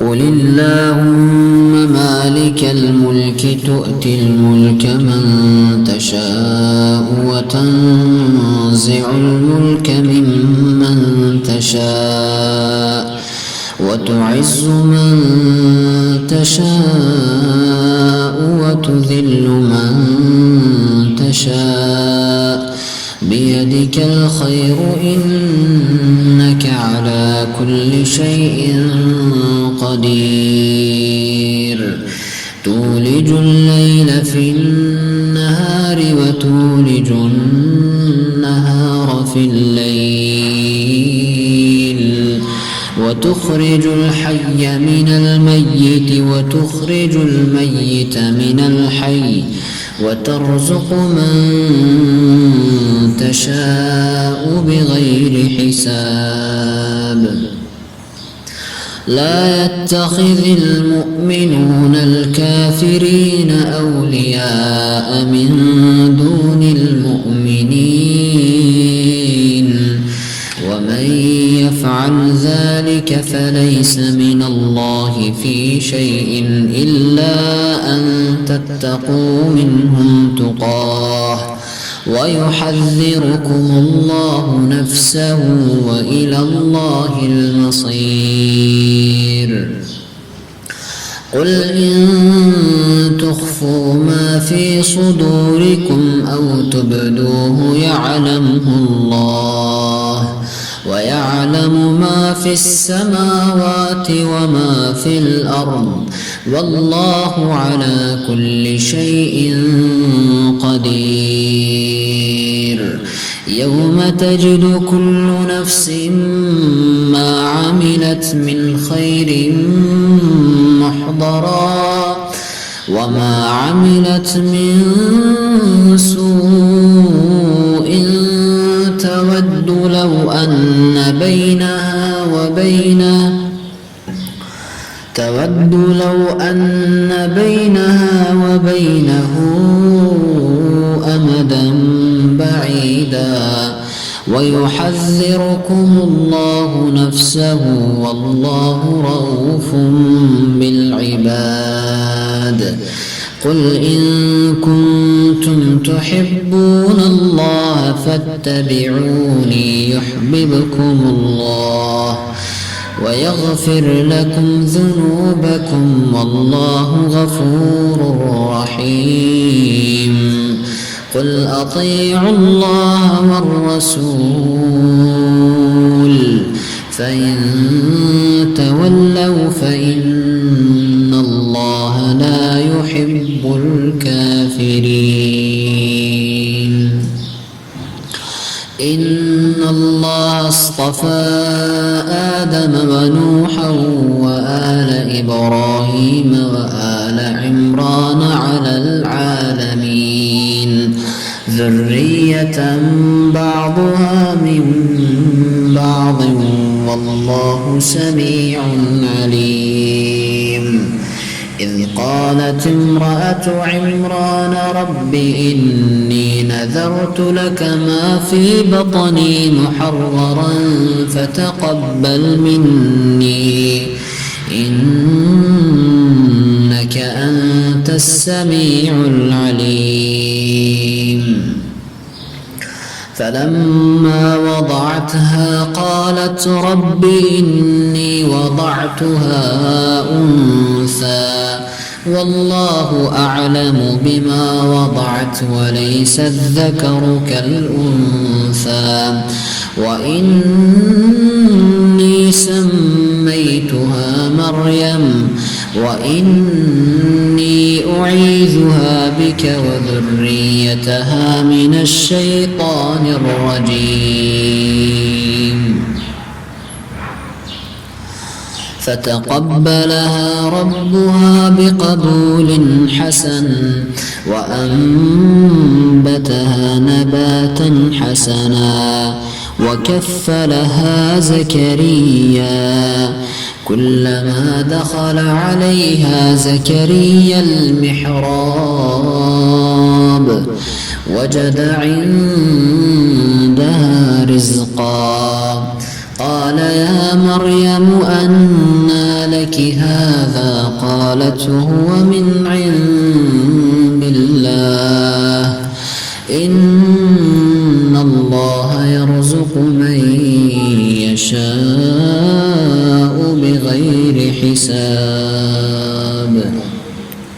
قل اللهم مالك الملك تؤتي الملك من تشاء وتنزع الملك ممن تشاء وتعز من تشاء وتذل من تشاء بيدك الخير إنك على كل شيء قدير تولج الليل في النهار وتولج النهار في الليل وتخرج الحي من الميت وتخرج الميت من الحي وترزق من تشاء بغير حساب لا يتخذ المؤمنون الكافرين أولياء من دون المؤمنين ومن يفعل ذلك فليس من الله في شيء إلا أن تتقوا منهم تقاه ويحذركم الله نفسه وإلى الله المصير قل إن تخفوا ما في صدوركم أو تبدوه يعلمه الله ويعلم ما في السماوات وما في الأرض والله على كل شيء قدير يوم تجد كل نفس ما عملت من خير محضرا وما عملت من سوء تود لو أن بينها وبينه أمدا بعيدا ويحذركم الله نفسه والله رؤوف بالعباد قل إن كنتم تحبون الله فاتبعوني يحببكم الله ويغفر لكم ذنوبكم والله غفور رحيم قل أطيعوا الله والرسول فإن تولوا فإن الله لا يحب الكافرين إن الله اصطفى آدم ونوحا وآل إبراهيم وآل عمران على العالمين ذرية بعضها من بعض والله سميع عليم إذ قالت امرأة عمران رب إني نذرت لك ما في بطني محررا فتقبل مني إنك أنت السميع العليم فلما وضعتها قالت رب إني وضعتها أنثى والله أعلم بما وضعت وليس الذكر كالأنثى وإني سميتها مريم وإني أعيذها بك وذريتها من الشيطان الرجيم فتقبلها ربها بقبول حسن وأنبتها نباتا حسنا وكفلها زكريا كلما دخل عليها زكريا المحراب وجد عندها رزقا قال يا مريم أنى لك لك هذا؟ قالت هو من عند الله إن الله يرزق من يشاء بغير حساب.